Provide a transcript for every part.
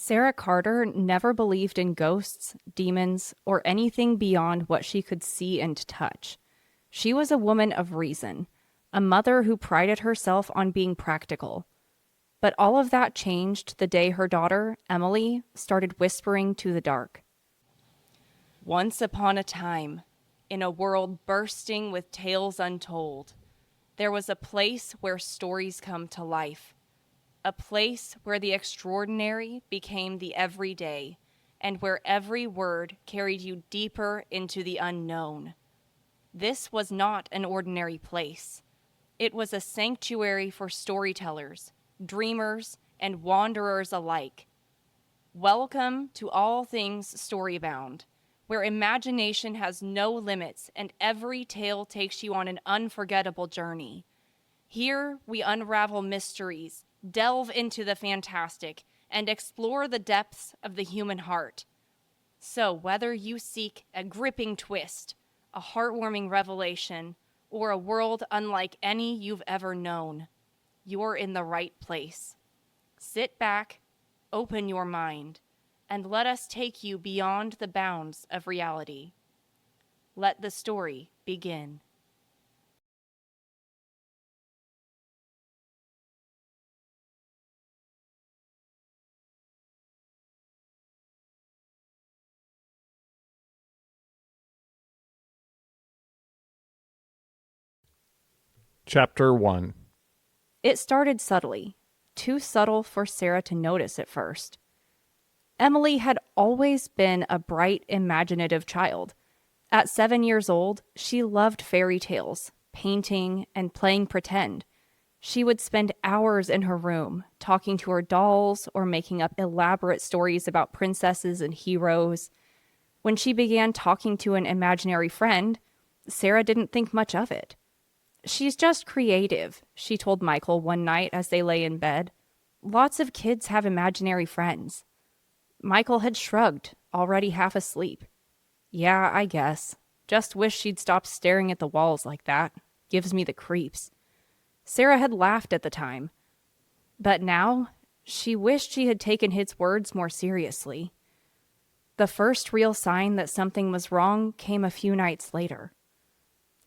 Sarah Carter never believed in ghosts, demons, or anything beyond what she could see and touch. She was a woman of reason, a mother who prided herself on being practical. But all of that changed the day her daughter, Emily, started whispering to the dark. Once upon a time, in a world bursting with tales untold, there was a place where stories come to life. A place where the extraordinary became the everyday, and where every word carried you deeper into the unknown. This was not an ordinary place. It was a sanctuary for storytellers, dreamers, and wanderers alike. Welcome to all things Storybound, where imagination has no limits and every tale takes you on an unforgettable journey. Here we unravel mysteries, delve into the fantastic, and explore the depths of the human heart. So whether you seek a gripping twist, a heartwarming revelation, or a world unlike any you've ever known, you're in the right place. Sit back, open your mind, and let us take you beyond the bounds of reality. Let the story begin. Chapter 1. It started subtly, too subtle for Sarah to notice at first. Emily had always been a bright, imaginative child. At 7 years old, she loved fairy tales, painting, and playing pretend. She would spend hours in her room, talking to her dolls or making up elaborate stories about princesses and heroes. When she began talking to an imaginary friend, Sarah didn't think much of it. "She's just creative," she told Michael one night as they lay in bed. "Lots of kids have imaginary friends." Michael had shrugged, already half asleep. "Yeah, I guess. Just wish she'd stop staring at the walls like that. Gives me the creeps." Sarah had laughed at the time. But now, she wished she had taken his words more seriously. The first real sign that something was wrong came a few nights later.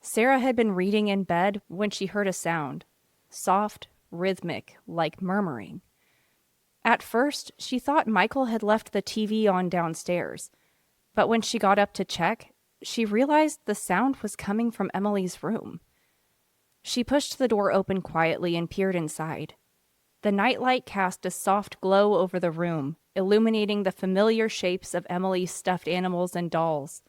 Sarah had been reading in bed when she heard a sound, soft, rhythmic, like murmuring. At first, she thought Michael had left the TV on downstairs, but when she got up to check, she realized the sound was coming from Emily's room. She pushed the door open quietly and peered inside. The nightlight cast a soft glow over the room, illuminating the familiar shapes of Emily's stuffed animals and dolls.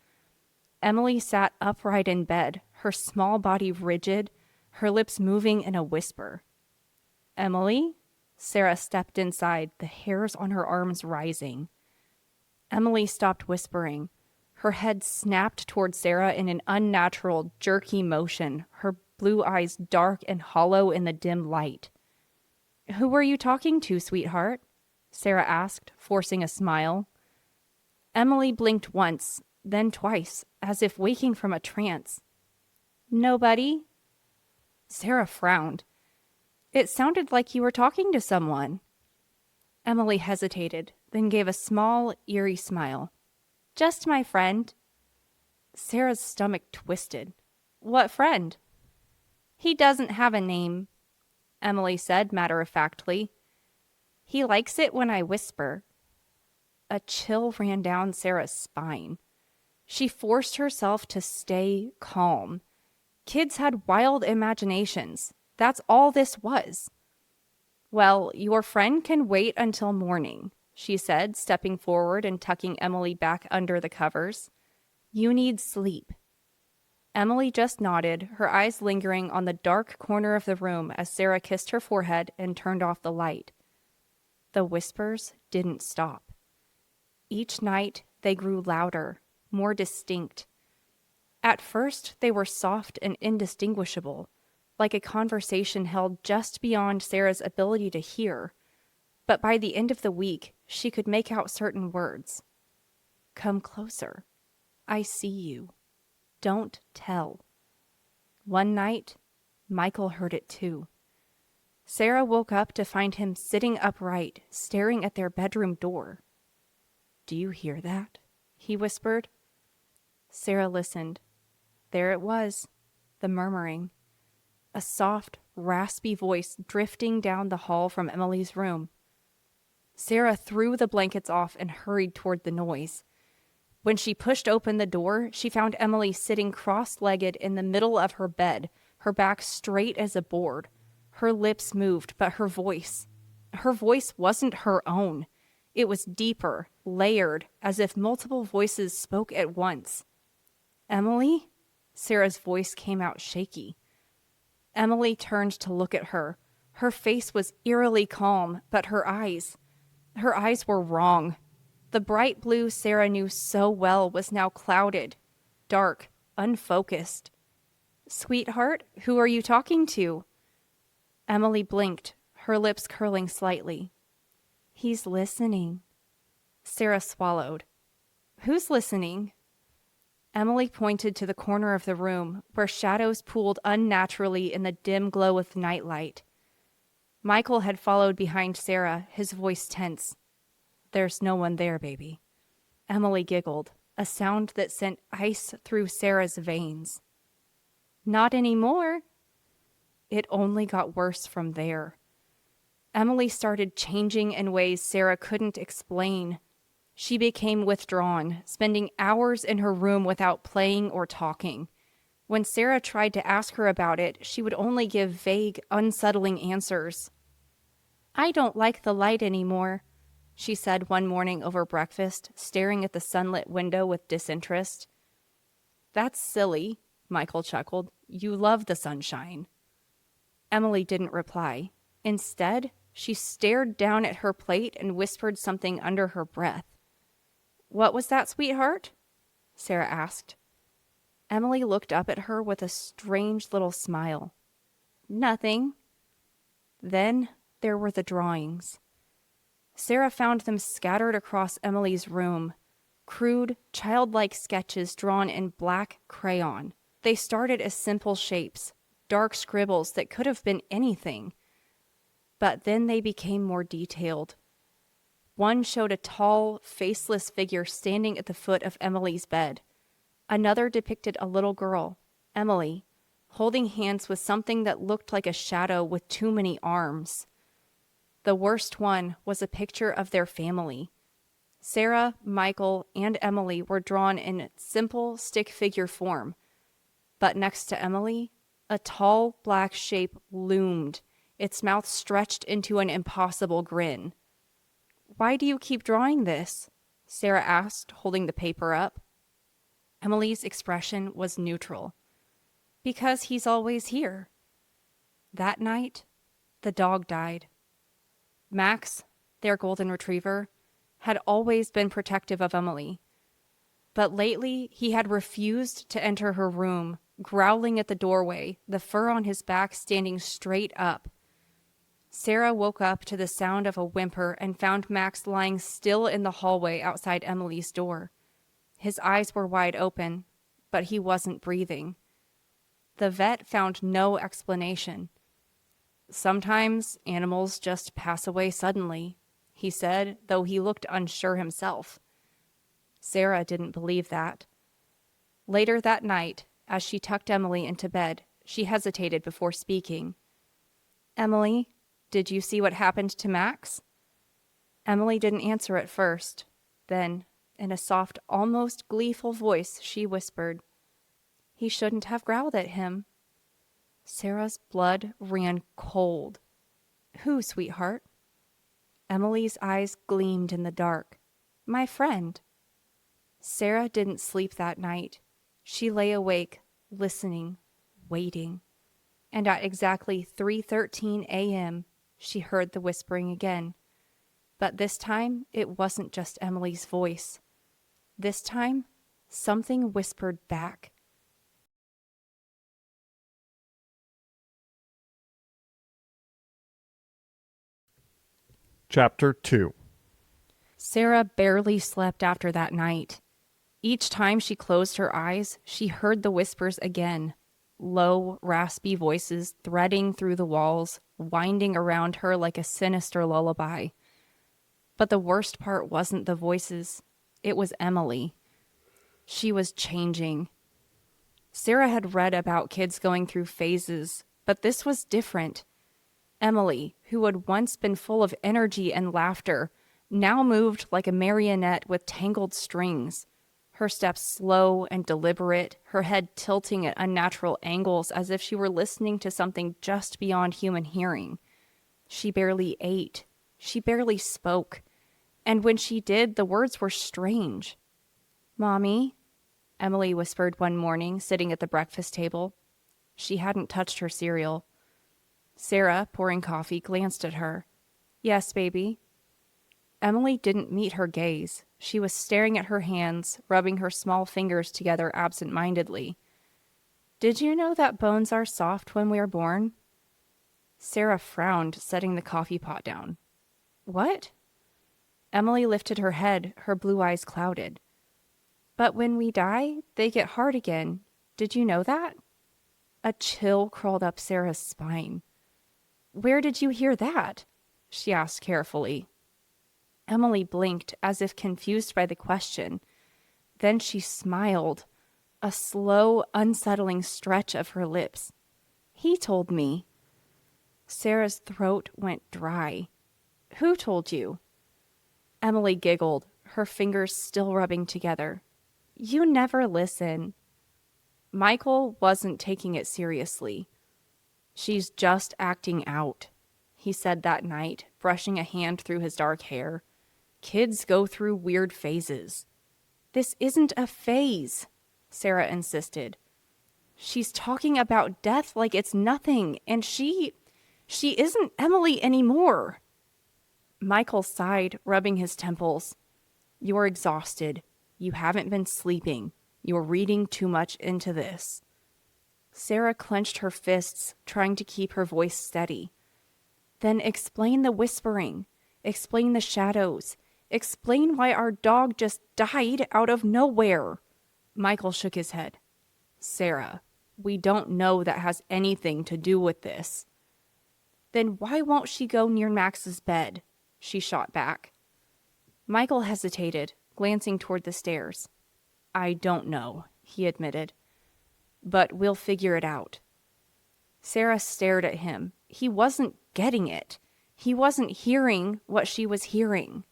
Emily sat upright in bed, her small body rigid, her lips moving in a whisper. "Emily?" Sarah stepped inside, the hairs on her arms rising. Emily stopped whispering. Her head snapped toward Sarah in an unnatural, jerky motion, her blue eyes dark and hollow in the dim light. "Who were you talking to, sweetheart?" Sarah asked, forcing a smile. Emily blinked once, then twice, as if waking from a trance. "Nobody?" Sarah frowned. "It sounded like you were talking to someone." Emily hesitated, then gave a small, eerie smile. "Just my friend." Sarah's stomach twisted. "What friend?" "He doesn't have a name," Emily said matter-of-factly. "He likes it when I whisper." A chill ran down Sarah's spine. She forced herself to stay calm. Kids had wild imaginations. That's all this was. "Well, your friend can wait until morning," she said, stepping forward and tucking Emily back under the covers. "You need sleep." Emily just nodded, her eyes lingering on the dark corner of the room as Sarah kissed her forehead and turned off the light. The whispers didn't stop. Each night, they grew louder, more distinct. At first, they were soft and indistinguishable, like a conversation held just beyond Sarah's ability to hear. But by the end of the week, she could make out certain words. "Come closer. I see you. Don't tell." One night, Michael heard it too. Sarah woke up to find him sitting upright, staring at their bedroom door. "Do you hear that?" he whispered. Sarah listened. There it was, the murmuring. A soft, raspy voice drifting down the hall from Emily's room. Sarah threw the blankets off and hurried toward the noise. When she pushed open the door, she found Emily sitting cross-legged in the middle of her bed, her back straight as a board. Her lips moved, but her voice wasn't her own. It was deeper, layered, as if multiple voices spoke at once. "Emily?" Sarah's voice came out shaky. Emily turned to look at her. Her face was eerily calm, but her eyes were wrong. The bright blue Sarah knew so well was now clouded, dark, unfocused. "Sweetheart, who are you talking to?" Emily blinked, her lips curling slightly. "He's listening." Sarah swallowed. "Who's listening?" Emily pointed to the corner of the room where shadows pooled unnaturally in the dim glow of nightlight. Michael had followed behind Sarah, his voice tense. "There's no one there, baby." Emily giggled, a sound that sent ice through Sarah's veins. "Not anymore." It only got worse from there. Emily started changing in ways Sarah couldn't explain. She became withdrawn, spending hours in her room without playing or talking. When Sarah tried to ask her about it, she would only give vague, unsettling answers. "I don't like the light anymore," she said one morning over breakfast, staring at the sunlit window with disinterest. "That's silly," Michael chuckled. "You love the sunshine." Emily didn't reply. Instead, she stared down at her plate and whispered something under her breath. "What was that, sweetheart?" Sarah asked. Emily looked up at her with a strange little smile. "Nothing." Then there were the drawings. Sarah found them scattered across Emily's room, crude, childlike sketches drawn in black crayon. They started as simple shapes, dark scribbles that could have been anything. But then they became more detailed. One showed a tall, faceless figure standing at the foot of Emily's bed. Another depicted a little girl, Emily, holding hands with something that looked like a shadow with too many arms. The worst one was a picture of their family. Sarah, Michael, and Emily were drawn in simple stick figure form. But next to Emily, a tall black shape loomed, its mouth stretched into an impossible grin. "Why do you keep drawing this?" Sarah asked, holding the paper up. Emily's expression was neutral. "Because he's always here." That night, the dog died. Max, their golden retriever, had always been protective of Emily. But lately, he had refused to enter her room, growling at the doorway, the fur on his back standing straight up. Sarah woke up to the sound of a whimper and found Max lying still in the hallway outside Emily's door. His eyes were wide open, but he wasn't breathing. The vet found no explanation. "Sometimes animals just pass away suddenly," he said, though he looked unsure himself. Sarah didn't believe that. Later that night, as she tucked Emily into bed, she hesitated before speaking. "Emily, did you see what happened to Max?" Emily didn't answer at first. Then, in a soft, almost gleeful voice, she whispered, "He shouldn't have growled at him." Sarah's blood ran cold. "Who, sweetheart?" Emily's eyes gleamed in the dark. "My friend." Sarah didn't sleep that night. She lay awake, listening, waiting. And at exactly 3:13 a.m., she heard the whispering again. But this time, it wasn't just Emily's voice. This time, something whispered back. Chapter 2. Sarah barely slept after that night. Each time she closed her eyes, she heard the whispers again. Low, raspy voices threading through the walls, winding around her like a sinister lullaby. But the worst part wasn't the voices. It was Emily. She was changing. Sarah had read about kids going through phases, but this was different. Emily, who had once been full of energy and laughter, now moved like a marionette with tangled strings. Her steps slow and deliberate, her head tilting at unnatural angles as if she were listening to something just beyond human hearing. She barely ate. She barely spoke. And when she did, the words were strange. "Mommy," Emily whispered one morning, sitting at the breakfast table. She hadn't touched her cereal. Sarah, pouring coffee, glanced at her. "Yes, baby." Emily didn't meet her gaze. She was staring at her hands, rubbing her small fingers together absent-mindedly. "Did you know that bones are soft when we are born?" Sarah frowned, setting the coffee pot down. "What?" Emily lifted her head, her blue eyes clouded. "But when we die, they get hard again. Did you know that?" A chill crawled up Sarah's spine. "Where did you hear that?" she asked carefully. Emily blinked, as if confused by the question. Then she smiled, a slow, unsettling stretch of her lips. "He told me." Sarah's throat went dry. "Who told you?" Emily giggled, her fingers still rubbing together. "You never listen." Michael wasn't taking it seriously. "She's just acting out," he said that night, brushing a hand through his dark hair. "Kids go through weird phases." "This isn't a phase," Sarah insisted. "She's talking about death like it's nothing, and she isn't Emily anymore." Michael sighed, rubbing his temples. "You're exhausted. You haven't been sleeping. You're reading too much into this." Sarah clenched her fists, trying to keep her voice steady. "Then explain the whispering. Explain the shadows. Explain why our dog just died out of nowhere." Michael shook his head. "Sarah, we don't know that has anything to do with this." "Then why won't she go near Max's bed?" she shot back. Michael hesitated, glancing toward the stairs. "I don't know," he admitted. "But we'll figure it out." Sarah stared at him. He wasn't getting it. He wasn't hearing what she was hearing.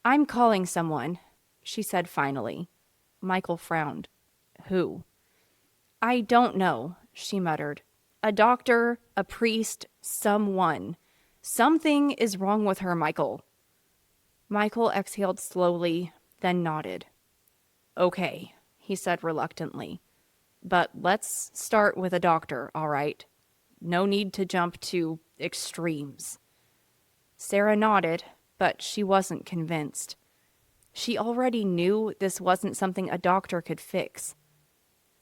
"I'm calling someone," she said finally. Michael frowned. "Who?" "I don't know," she muttered. "A doctor, a priest, someone. Something is wrong with her, Michael." Michael exhaled slowly, then nodded. "Okay," he said reluctantly. "But let's start with a doctor, all right? No need to jump to extremes." Sarah nodded, but she wasn't convinced. She already knew this wasn't something a doctor could fix.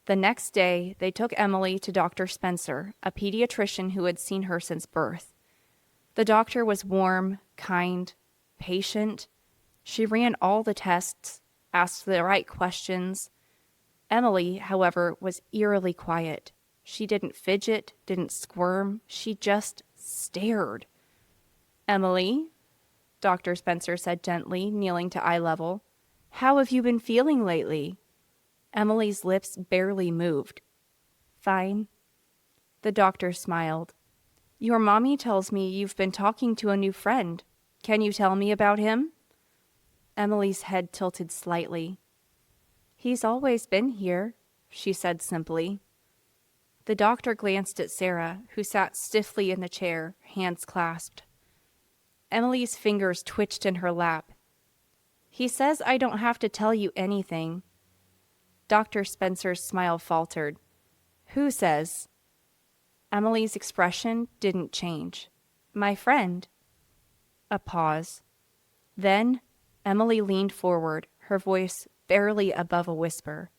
The next day, they took Emily to Dr. Spencer, a pediatrician who had seen her since birth. The doctor was warm, kind, patient. She ran all the tests, asked the right questions. Emily, however, was eerily quiet. She didn't fidget, didn't squirm. She just stared. "Emily," Dr. Spencer said gently, kneeling to eye level, "how have you been feeling lately?" Emily's lips barely moved. "Fine." The doctor smiled. "Your mommy tells me you've been talking to a new friend. Can you tell me about him?" Emily's head tilted slightly. "He's always been here," she said simply. The doctor glanced at Sarah, who sat stiffly in the chair, hands clasped. Emily's fingers twitched in her lap. "He says I don't have to tell you anything." Dr. Spencer's smile faltered. "Who says?" Emily's expression didn't change. "My friend." A pause. Then Emily leaned forward, her voice barely above a whisper.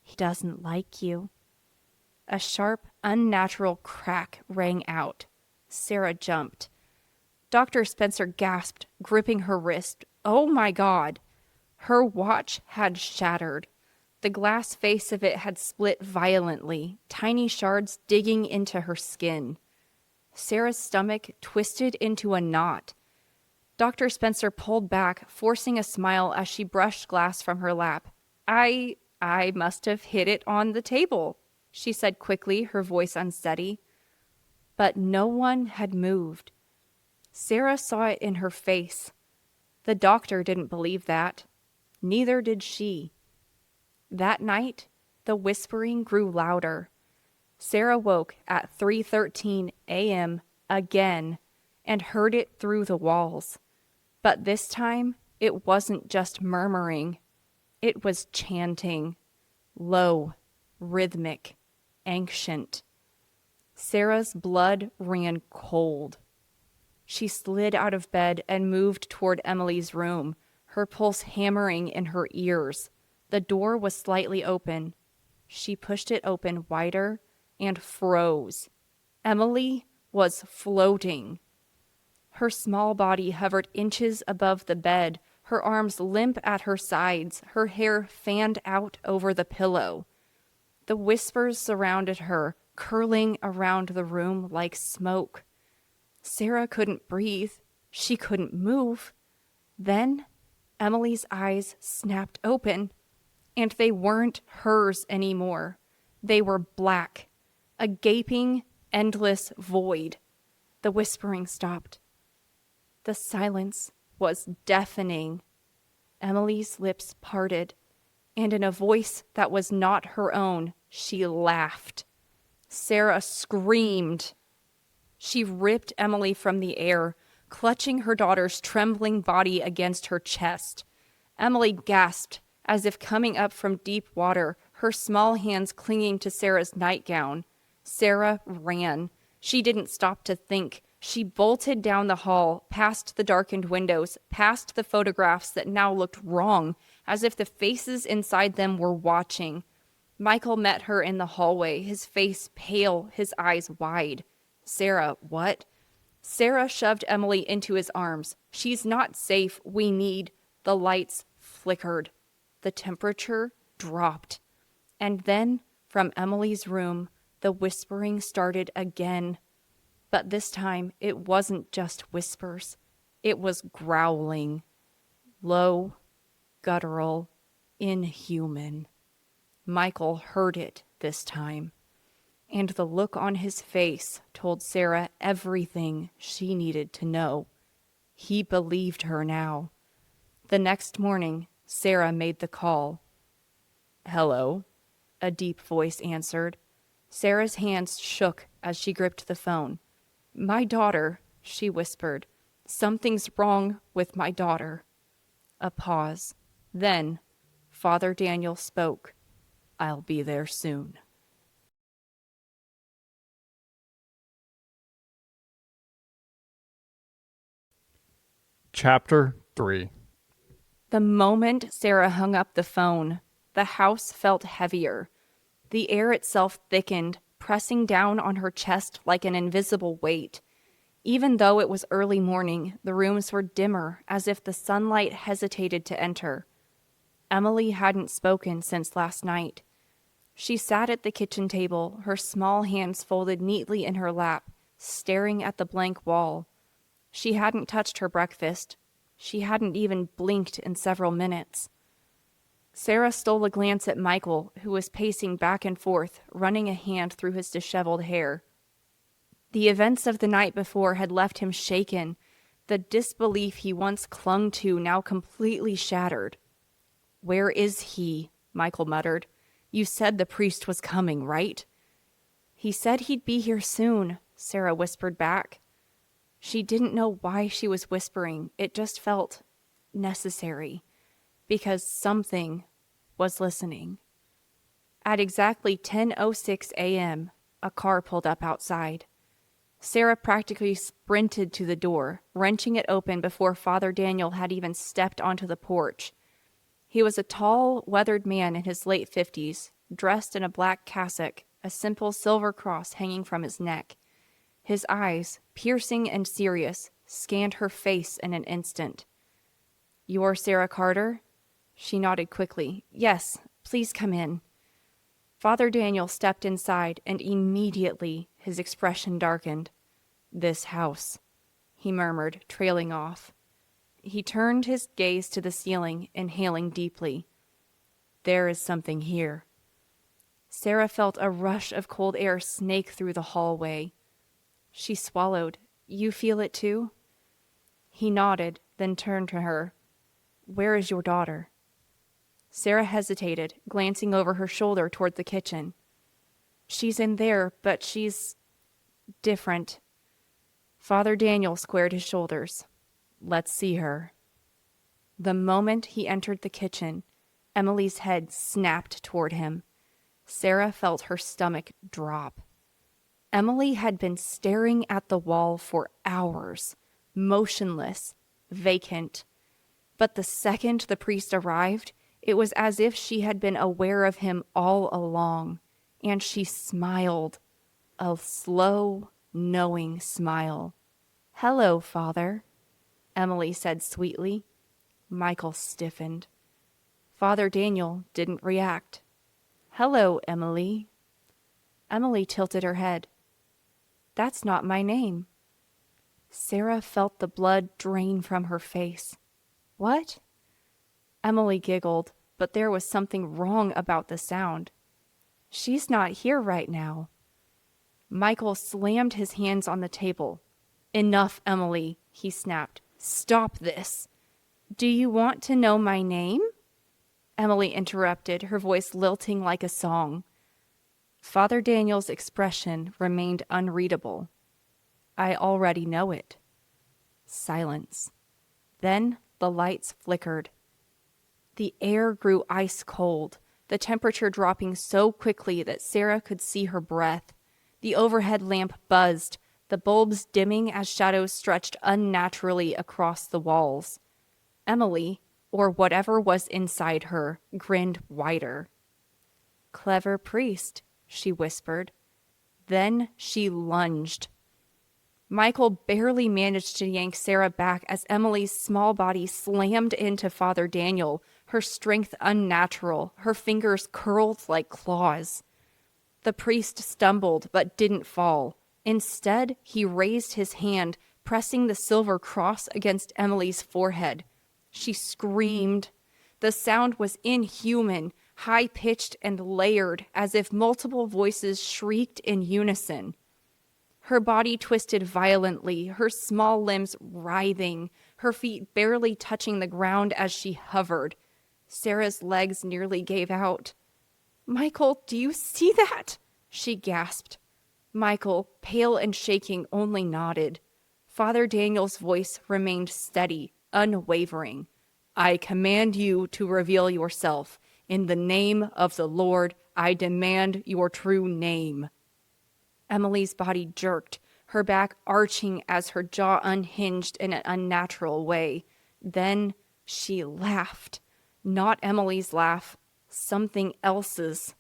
"He doesn't like you." A sharp, unnatural crack rang out. Sarah jumped. Dr. Spencer gasped, gripping her wrist. Oh my God! Her watch had shattered. The glass face of it had split violently, tiny shards digging into her skin. Sarah's stomach twisted into a knot. Dr. Spencer pulled back, forcing a smile as she brushed glass from her lap. I must have hit it on the table, she said quickly, her voice unsteady. But no one had moved. Sarah saw it in her face. The doctor didn't believe that. Neither did she. That night, the whispering grew louder. Sarah woke at 3:13 a.m. again and heard it through the walls. But this time, it wasn't just murmuring. It was chanting. Low, rhythmic, ancient. Sarah's blood ran cold. She slid out of bed and moved toward Emily's room, her pulse hammering in her ears. The door was slightly open. She pushed it open wider and froze. Emily was floating. Her small body hovered inches above the bed, her arms limp at her sides, her hair fanned out over the pillow. The whispers surrounded her, curling around the room like smoke. Sarah couldn't breathe. She couldn't move. Then Emily's eyes snapped open, and they weren't hers anymore. They were black, a gaping, endless void. The whispering stopped. The silence was deafening. Emily's lips parted, and in a voice that was not her own, she laughed. Sarah screamed. She ripped Emily from the air, clutching her daughter's trembling body against her chest. Emily gasped, as if coming up from deep water, her small hands clinging to Sarah's nightgown. Sarah ran. She didn't stop to think. She bolted down the hall, past the darkened windows, past the photographs that now looked wrong, as if the faces inside them were watching. Michael met her in the hallway, his face pale, his eyes wide. Sarah, what? Sarah shoved Emily into his arms. She's not safe. We need. The lights flickered. The temperature dropped. And then, from Emily's room, the whispering started again. But this time, it wasn't just whispers. It was growling. Low, guttural, inhuman. Michael heard it this time. And the look on his face told Sarah everything she needed to know. He believed her now. The next morning, Sarah made the call. "Hello," a deep voice answered. Sarah's hands shook as she gripped the phone. "My daughter," she whispered. "Something's wrong with my daughter." A pause. Then, Father Daniel spoke. "I'll be there soon." Chapter 3. The moment Sarah hung up the phone, the house felt heavier. The air itself thickened, pressing down on her chest like an invisible weight. Even though it was early morning, the rooms were dimmer, as if the sunlight hesitated to enter. Emily hadn't spoken since last night. She sat at the kitchen table, her small hands folded neatly in her lap, staring at the blank wall. She hadn't touched her breakfast. She hadn't even blinked in several minutes. Sarah stole a glance at Michael, who was pacing back and forth, running a hand through his disheveled hair. The events of the night before had left him shaken, the disbelief he once clung to now completely shattered. "Where is he?" Michael muttered. "You said the priest was coming, right?" "He said he'd be here soon," Sarah whispered back. She didn't know why she was whispering. It just felt necessary, because something was listening. At exactly 10:06 a.m., a car pulled up outside. Sarah practically sprinted to the door, wrenching it open before Father Daniel had even stepped onto the porch. He was a tall, weathered man in his late 50s, dressed in a black cassock, a simple silver cross hanging from his neck. His eyes, piercing and serious, scanned her face in an instant. "You're Sarah Carter?" She nodded quickly. "Yes, please come in." Father Daniel stepped inside, and immediately his expression darkened. This house, he murmured, trailing off. He turned his gaze to the ceiling, inhaling deeply. There is something here. Sarah felt a rush of cold air snake through the hallway. She swallowed. You feel it too? He nodded, then turned to her. Where is your daughter? Sarah hesitated, glancing over her shoulder toward the kitchen. She's in there, but she's different. Father Daniel squared his shoulders. Let's see her. The moment he entered the kitchen, Emily's head snapped toward him. Sarah felt her stomach drop. Emily had been staring at the wall for hours, motionless, vacant. But the second the priest arrived, it was as if she had been aware of him all along, and she smiled, a slow, knowing smile. Hello, Father, Emily said sweetly. Michael stiffened. Father Daniel didn't react. Hello, Emily. Emily tilted her head. That's not my name. Sarah felt the blood drain from her face. What? Emily giggled, but there was something wrong about the sound. She's not here right now. Michael slammed his hands on the table. Enough, Emily, he snapped. Stop this. Do you want to know my name? Emily interrupted, her voice lilting like a song. Father Daniel's expression remained unreadable. I already know it. Silence. Then the lights flickered. The air grew ice cold, the temperature dropping so quickly that Sarah could see her breath. The overhead lamp buzzed, the bulbs dimming as shadows stretched unnaturally across the walls. Emily, or whatever was inside her, grinned wider. Clever priest, she whispered. Then she lunged. Michael barely managed to yank Sarah back as Emily's small body slammed into Father Daniel, her strength unnatural, her fingers curled like claws. The priest stumbled but didn't fall. Instead, he raised his hand, pressing the silver cross against Emily's forehead. She screamed. The sound was inhuman, high-pitched and layered, as if multiple voices shrieked in unison. Her body twisted violently, her small limbs writhing, her feet barely touching the ground as she hovered. Sarah's legs nearly gave out. Michael, do you see that? She gasped. Michael, pale and shaking, only nodded. Father Daniel's voice remained steady, unwavering. I command you to reveal yourself. In the name of the Lord, I demand your true name. Emily's body jerked, her back arching as her jaw unhinged in an unnatural way. Then she laughed. Not Emily's laugh, something else's.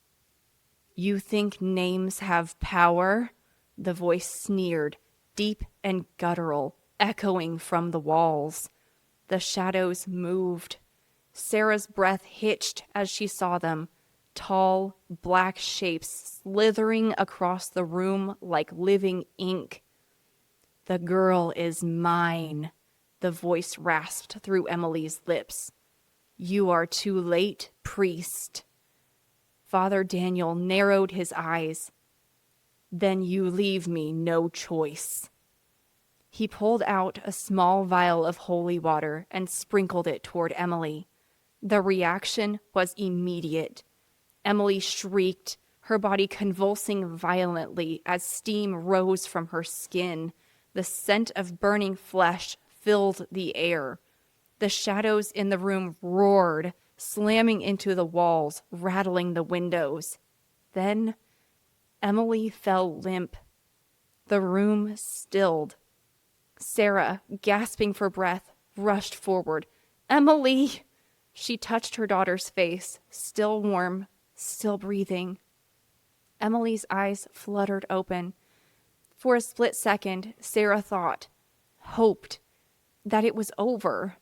You think names have power? The voice sneered, deep and guttural, echoing from the walls. The shadows moved. Sarah's breath hitched as she saw them. Tall, black shapes slithering across the room like living ink. The girl is mine, the voice rasped through Emily's lips. You are too late, priest. Father Daniel narrowed his eyes. Then you leave me no choice. He pulled out a small vial of holy water and sprinkled it toward Emily. The reaction was immediate. Emily shrieked, her body convulsing violently as steam rose from her skin. The scent of burning flesh filled the air. The shadows in the room roared, slamming into the walls, rattling the windows. Then Emily fell limp. The room stilled. Sarah, gasping for breath, rushed forward. Emily! She touched her daughter's face, still warm, still breathing. Emily's eyes fluttered open. For a split second, Sarah thought, hoped, that it was over.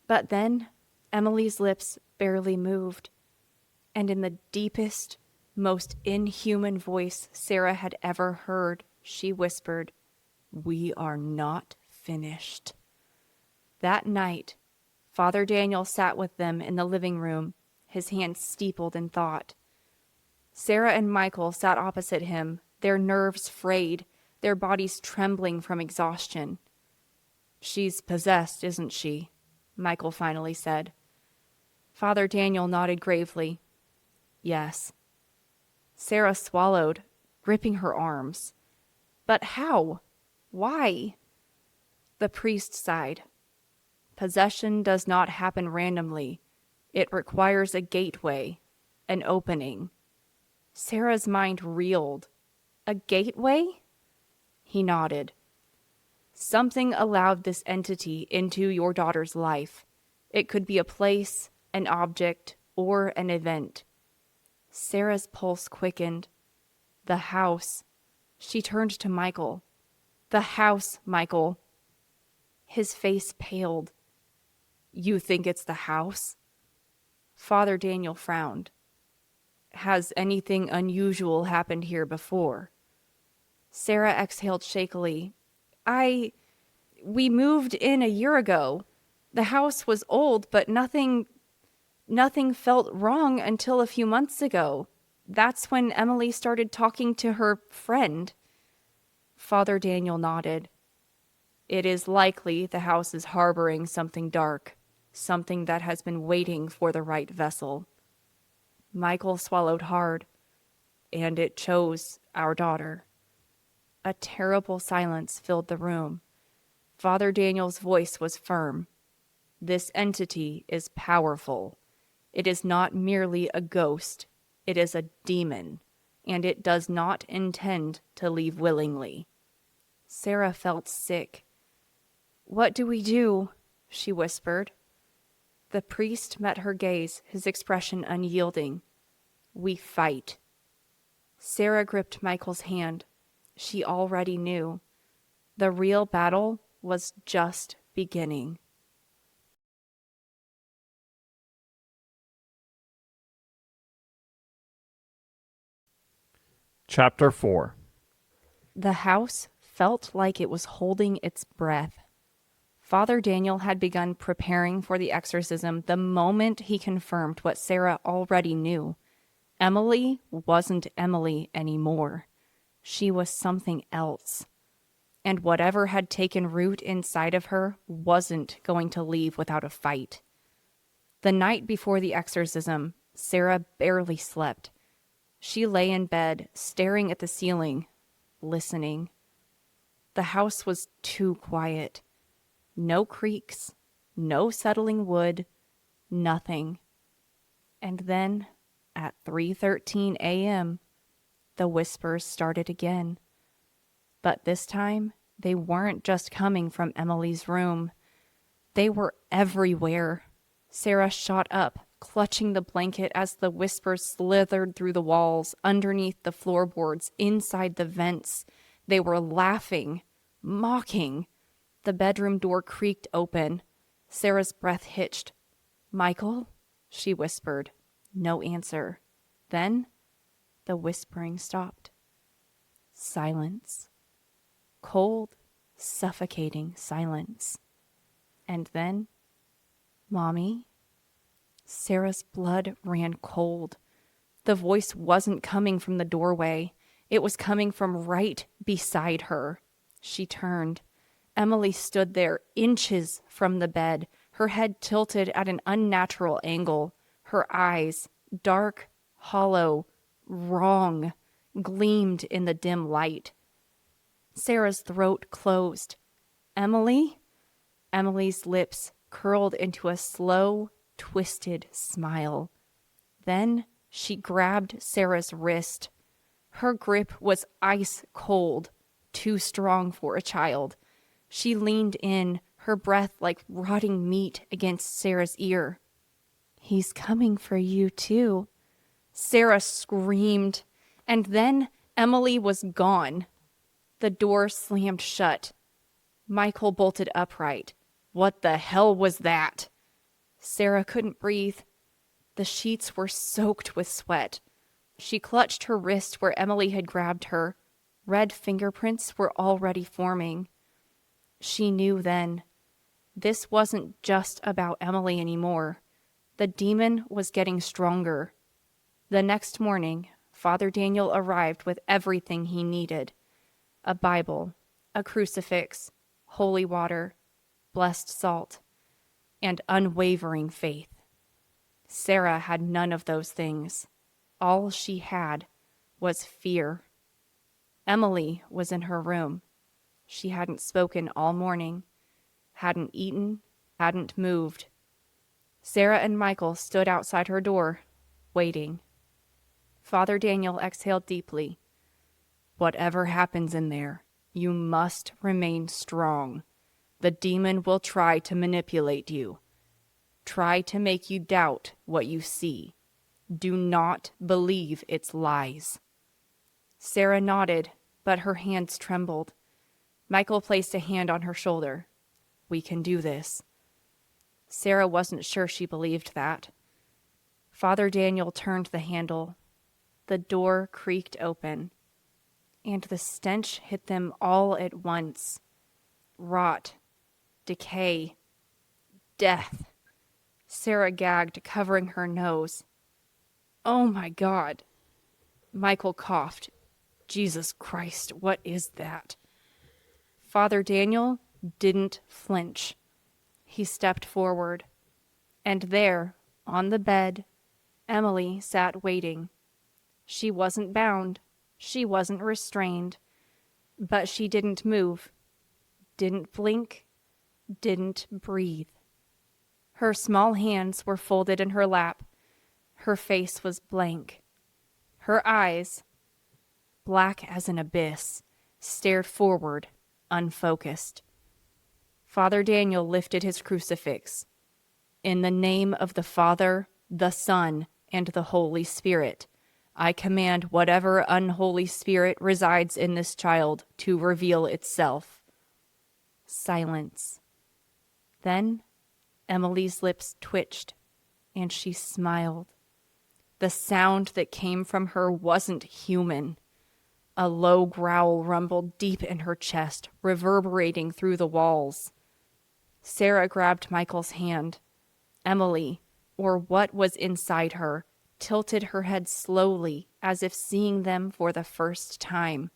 But then Emily's lips barely moved, and in the deepest, most inhuman voice Sarah had ever heard, she whispered, We are not finished. That night, Father Daniel sat with them in the living room, his hands steepled in thought. Sarah and Michael sat opposite him, their nerves frayed, their bodies trembling from exhaustion. She's possessed, isn't she? Michael finally said. Father Daniel nodded gravely. Yes. Sarah swallowed, gripping her arms. But how? Why? The priest sighed. Possession does not happen randomly. It requires a gateway, an opening. Sarah's mind reeled. A gateway? He nodded. Something allowed this entity into your daughter's life. It could be a place, an object, or an event. Sarah's pulse quickened. The house. She turned to Michael. The house, Michael. His face paled. You think it's the house? Father Daniel frowned. Has anything unusual happened here before? Sarah exhaled shakily. We moved in a year ago. The house was old, but nothing felt wrong until a few months ago. That's when Emily started talking to her friend. Father Daniel nodded. It is likely the house is harboring something dark, something that has been waiting for the right vessel. Michael swallowed hard, and it chose our daughter. A terrible silence filled the room. Father Daniel's voice was firm. This entity is powerful. It is not merely a ghost. It is a demon, and it does not intend to leave willingly. Sarah felt sick. What do we do? She whispered. The priest met her gaze, his expression unyielding. We fight. Sarah gripped Michael's hand. She already knew. The real battle was just beginning. Chapter 4. The house felt like it was holding its breath. Father Daniel had begun preparing for the exorcism the moment he confirmed what Sarah already knew. Emily wasn't Emily anymore. She was something else. And whatever had taken root inside of her wasn't going to leave without a fight. The night before the exorcism, Sarah barely slept. She lay in bed, staring at the ceiling, listening. The house was too quiet. No creaks, no settling wood, nothing. And then, at 3:13 a.m., the whispers started again. But this time, they weren't just coming from Emily's room. They were everywhere. Sarah shot up, clutching the blanket as the whispers slithered through the walls, underneath the floorboards, inside the vents. They were laughing, mocking. The bedroom door creaked open. Sarah's breath hitched. Michael? She whispered. No answer. Then, the whispering stopped. Silence. Cold, suffocating silence. And then, Mommy? Sarah's blood ran cold. The voice wasn't coming from the doorway. It was coming from right beside her. She turned. Emily stood there, inches from the bed, her head tilted at an unnatural angle. Her eyes, dark, hollow, wrong, gleamed in the dim light. Sarah's throat closed. Emily? Emily's lips curled into a slow, twisted smile. Then she grabbed Sarah's wrist. Her grip was ice cold, too strong for a child. She leaned in, her breath like rotting meat against Sarah's ear. He's coming for you, too. Sarah screamed, and then Emily was gone. The door slammed shut. Michael bolted upright. What the hell was that? Sarah couldn't breathe. The sheets were soaked with sweat. She clutched her wrist where Emily had grabbed her. Red fingerprints were already forming. She knew then. This wasn't just about Emily anymore. The demon was getting stronger. The next morning, Father Daniel arrived with everything he needed: a Bible, a crucifix, holy water, blessed salt, and unwavering faith. Sarah had none of those things. All she had was fear. Emily was in her room. She hadn't spoken all morning, hadn't eaten, hadn't moved. Sarah and Michael stood outside her door, waiting. Father Daniel exhaled deeply. Whatever happens in there, you must remain strong. The demon will try to manipulate you. Try to make you doubt what you see. Do not believe its lies. Sarah nodded, but her hands trembled. Michael placed a hand on her shoulder. We can do this. Sarah wasn't sure she believed that. Father Daniel turned the handle. The door creaked open, and the stench hit them all at once. Rot, decay, death. Sarah gagged, covering her nose. Oh my God. Michael coughed. Jesus Christ, what is that? Father Daniel didn't flinch. He stepped forward, and there, on the bed, Emily sat waiting. She wasn't bound. She wasn't restrained. But she didn't move, didn't blink, didn't breathe. Her small hands were folded in her lap. Her face was blank. Her eyes, black as an abyss, stared forward, unfocused. Father Daniel lifted his crucifix. In the name of the Father, the Son, and the Holy Spirit, I command whatever unholy spirit resides in this child to reveal itself. Silence. Then Emily's lips twitched, and she smiled. The sound that came from her wasn't human. A low growl rumbled deep in her chest, reverberating through the walls. Sarah grabbed Michael's hand. Emily, or what was inside her, tilted her head slowly, as if seeing them for the first time.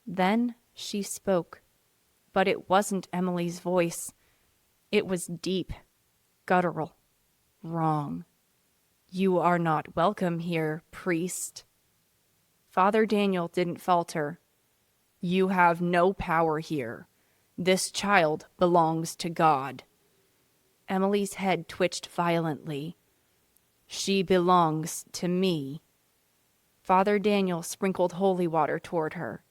Then she spoke, but it wasn't Emily's voice. It was deep, guttural, wrong. You are not welcome here, priest. Father Daniel didn't falter. You have no power here. This child belongs to God. Emily's head twitched violently. She belongs to me. Father Daniel sprinkled holy water toward her.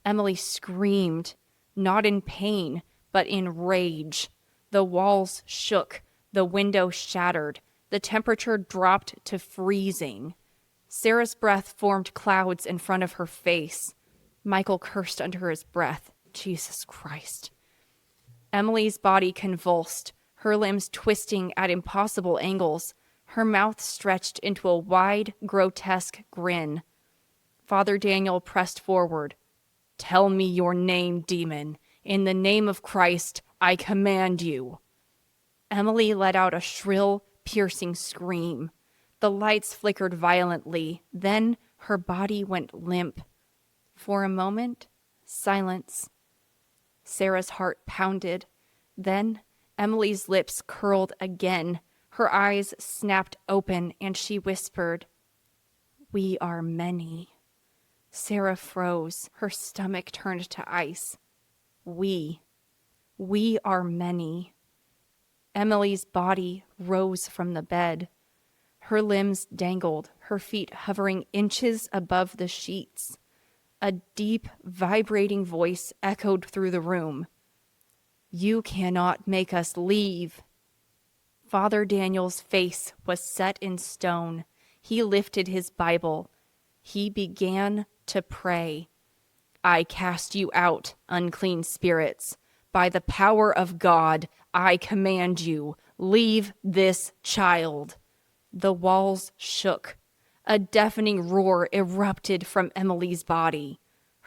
Emily screamed, not in pain, but in rage. The walls shook, the window shattered, the temperature dropped to freezing. Sarah's breath formed clouds in front of her face. Michael cursed under his breath. Jesus Christ. Emily's body convulsed, her limbs twisting at impossible angles, her mouth stretched into a wide, grotesque grin. Father Daniel pressed forward. Tell me your name, demon. In the name of Christ, I command you. Emily let out a shrill, piercing scream. The lights flickered violently. Then her body went limp. For a moment, silence. Sarah's heart pounded. Then Emily's lips curled again. Her eyes snapped open, and she whispered, We are many. Sarah froze. Her stomach turned to ice. We are many. Emily's body rose from the bed. Her limbs dangled, her feet hovering inches above the sheets. A deep, vibrating voice echoed through the room. You cannot make us leave. Father Daniel's face was set in stone. He lifted his Bible. He began to pray. I cast you out, unclean spirits. By the power of God, I command you, leave this child. The walls shook. A deafening roar erupted from Emily's body.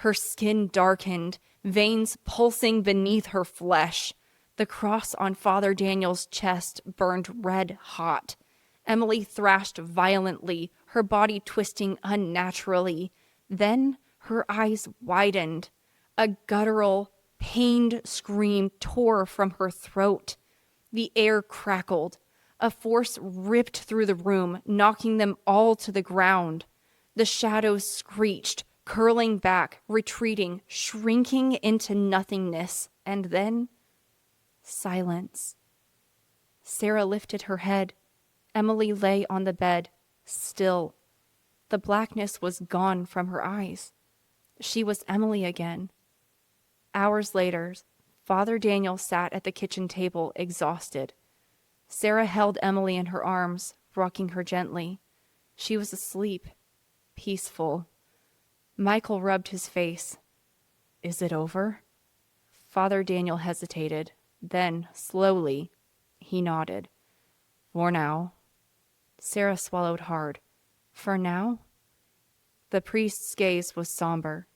Her skin darkened, veins pulsing beneath her flesh. The cross on Father Daniel's chest burned red hot. Emily thrashed violently, her body twisting unnaturally. Then her eyes widened. A guttural, pained scream tore from her throat. The air crackled. A force ripped through the room, knocking them all to the ground. The shadows screeched, curling back, retreating, shrinking into nothingness, and then silence. Sarah lifted her head. Emily lay on the bed, still. The blackness was gone from her eyes. She was Emily again. Hours later, Father Daniel sat at the kitchen table, exhausted. Sarah held Emily in her arms, rocking her gently. She was asleep, peaceful. Michael rubbed his face. "Is it over?" Father Daniel hesitated. Then, slowly, he nodded. "For now." Sarah swallowed hard. "For now?" The priest's gaze was somber.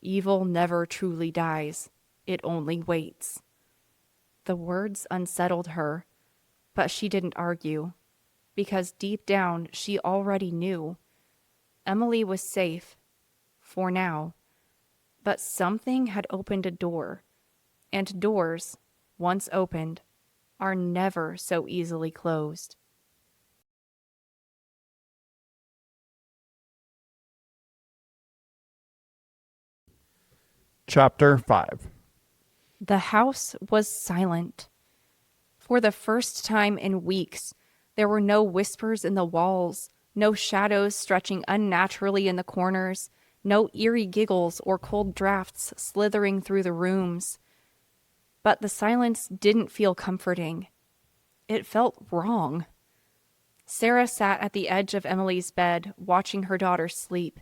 "Evil never truly dies. It only waits." The words unsettled her, but she didn't argue, because deep down she already knew. Emily was safe, for now, but something had opened a door, and doors, once opened, are never so easily closed. Chapter 5. The house was silent. For the first time in weeks, there were no whispers in the walls, no shadows stretching unnaturally in the corners, no eerie giggles or cold drafts slithering through the rooms. But the silence didn't feel comforting. It felt wrong. Sarah sat at the edge of Emily's bed, watching her daughter sleep.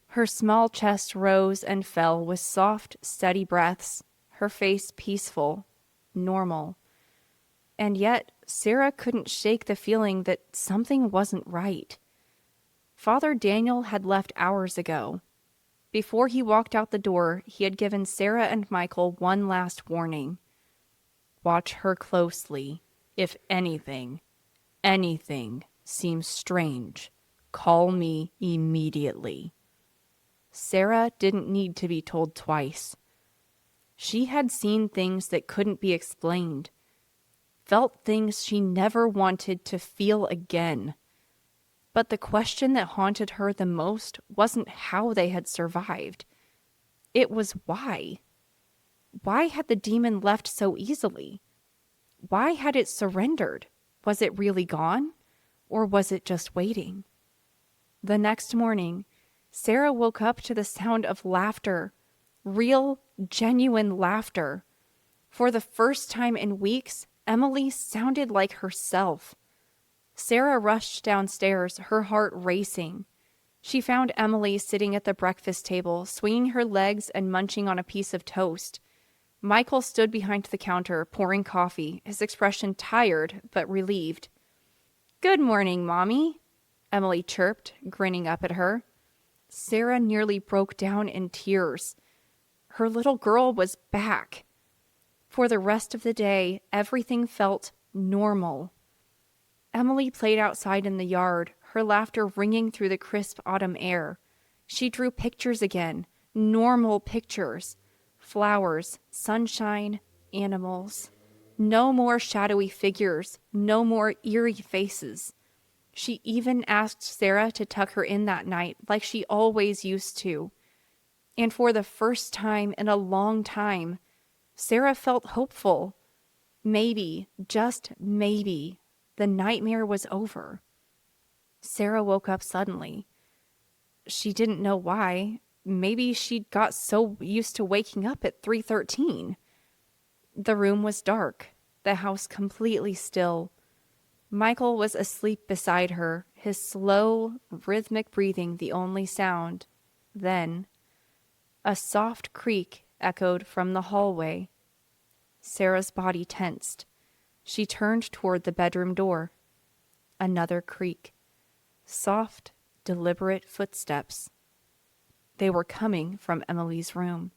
Her small chest rose and fell with soft, steady breaths, her face peaceful, normal. And yet, Sarah couldn't shake the feeling that something wasn't right. Father Daniel had left hours ago. Before he walked out the door, he had given Sarah and Michael one last warning. "Watch her closely. If anything seems strange, call me immediately." Sarah didn't need to be told twice. She had seen things that couldn't be explained, felt things she never wanted to feel again. But the question that haunted her the most wasn't how they had survived. It was why. Why had the demon left so easily? Why had it surrendered? Was it really gone? Or was it just waiting? The next morning, Sarah woke up to the sound of laughter. Real, genuine laughter. For the first time in weeks, Emily sounded like herself. Sarah rushed downstairs, her heart racing. She found Emily sitting at the breakfast table, swinging her legs and munching on a piece of toast. Michael stood behind the counter, pouring coffee, his expression tired but relieved. "Good morning, Mommy," Emily chirped, grinning up at her. Sarah nearly broke down in tears. Her little girl was back. For the rest of the day, everything felt normal. Emily played outside in the yard, her laughter ringing through the crisp autumn air. She drew pictures again, normal pictures. Flowers, sunshine, animals. No more shadowy figures, no more eerie faces. She even asked Sarah to tuck her in that night like she always used to. And for the first time in a long time, Sarah felt hopeful. Maybe, just maybe, the nightmare was over. Sarah woke up suddenly. She didn't know why. Maybe she got so used to waking up at 3:13. The room was dark, the house completely still. Michael was asleep beside her, his slow, rhythmic breathing the only sound. Then, a soft creak echoed from the hallway. Sarah's body tensed. She turned toward the bedroom door. Another creak. Soft, deliberate footsteps. They were coming from Emily's room.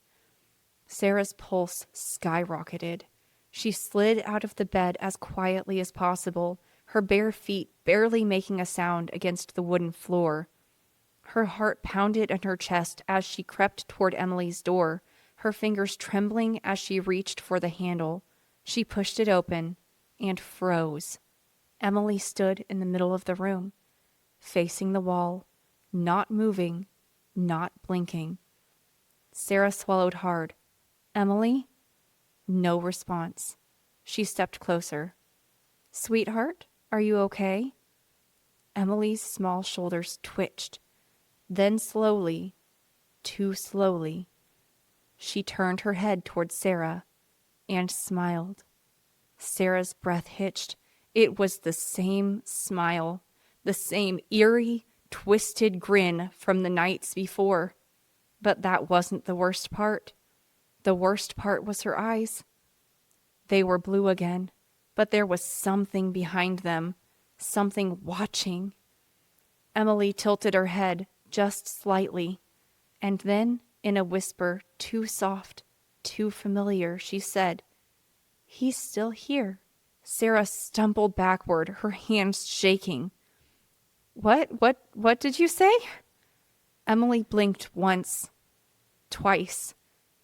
Sarah's pulse skyrocketed. She slid out of the bed as quietly as possible, her bare feet barely making a sound against the wooden floor. Her heart pounded in her chest as she crept toward Emily's door, her fingers trembling as she reached for the handle. She pushed it open and froze. Emily stood in the middle of the room, facing the wall, not moving, not blinking. Sarah swallowed hard. Emily? No response. She stepped closer. Sweetheart, are you okay? Emily's small shoulders twitched. Then slowly, too slowly, she turned her head toward Sarah and smiled. Sarah's breath hitched. It was the same smile, the same eerie, twisted grin from the nights before. But that wasn't the worst part. The worst part was her eyes. They were blue again, but there was something behind them, something watching. Emily tilted her head just slightly, and then, in a whisper too soft, too familiar, she said, "He's still here." Sarah stumbled backward, her hands shaking. What did you say? Emily blinked once, twice.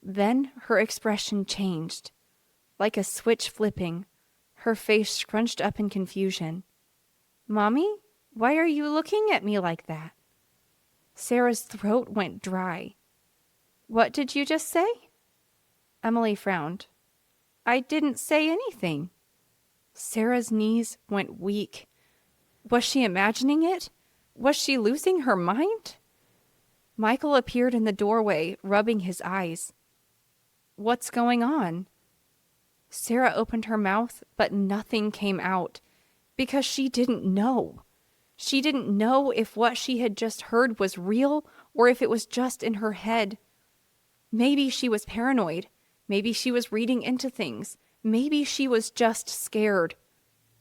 Then her expression changed. Like a switch flipping, her face scrunched up in confusion. Mommy, why are you looking at me like that? Sarah's throat went dry. What did you just say? Emily frowned. I didn't say anything. Sarah's knees went weak. Was she imagining it? Was she losing her mind? Michael appeared in the doorway, rubbing his eyes. What's going on? Sarah opened her mouth, but nothing came out, because she didn't know. She didn't know if what she had just heard was real or if it was just in her head. Maybe she was paranoid. Maybe she was reading into things. Maybe she was just scared.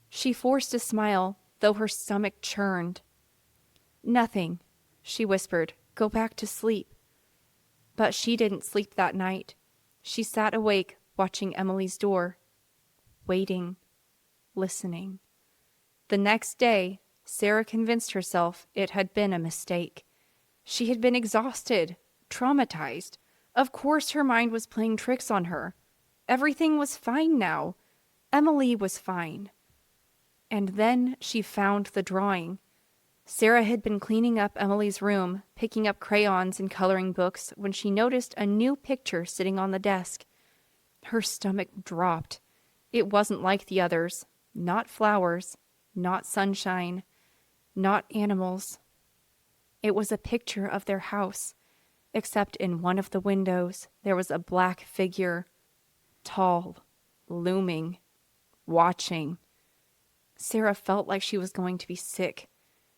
She forced a smile, though her stomach churned. Nothing, she whispered. Go back to sleep. But she didn't sleep that night. She sat awake, watching Emily's door, waiting, listening. The next day, Sarah convinced herself it had been a mistake. She had been exhausted, traumatized. Of course her mind was playing tricks on her. Everything was fine now. Emily was fine. And then she found the drawing. Sarah had been cleaning up Emily's room, picking up crayons and coloring books, when she noticed a new picture sitting on the desk. Her stomach dropped. It wasn't like the others. Not flowers, not sunshine, not animals. It was a picture of their house, except in one of the windows there was a black figure, tall, looming, watching. Sarah felt like she was going to be sick.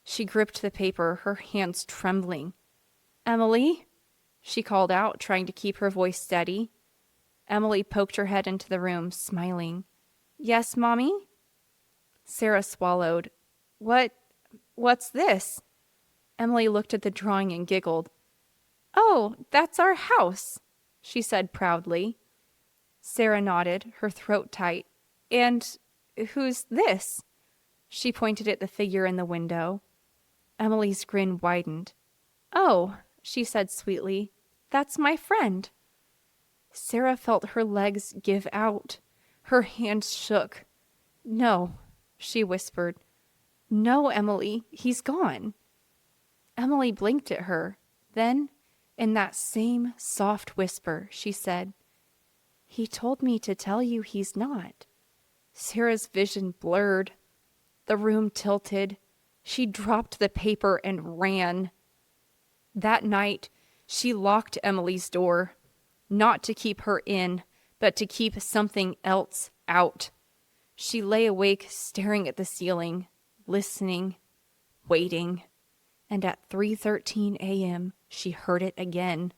She gripped the paper, her hands trembling. Emily? She called out, trying to keep her voice steady. Emily poked her head into the room, smiling. Yes, Mommy? Sarah swallowed. What's this? Emily looked at the drawing and giggled. Oh, that's our house, she said proudly. Sarah nodded, her throat tight. And who's this? She pointed at the figure in the window. Emily's grin widened. Oh, she said sweetly, that's my friend. Sarah felt her legs give out. Her hands shook. No, she whispered. No, Emily, he's gone. Emily blinked at her. Then, in that same soft whisper, she said, He told me to tell you he's not. Sarah's vision blurred. The room tilted. She dropped the paper and ran. That night, she locked Emily's door, not to keep her in, but to keep something else out. She lay awake, staring at the ceiling, listening, waiting. And at 3:13 a.m., she heard it again,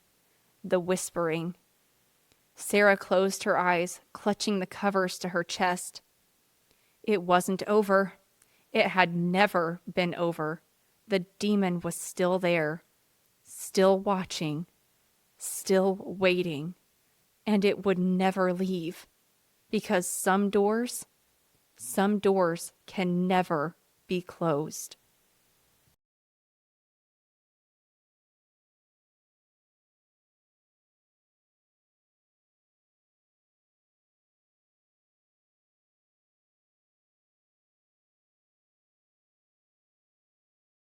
the whispering. Sarah closed her eyes, clutching the covers to her chest. It wasn't over. It had never been over. The demon was still there, still watching, still waiting, and it would never leave, because some doors can never be closed.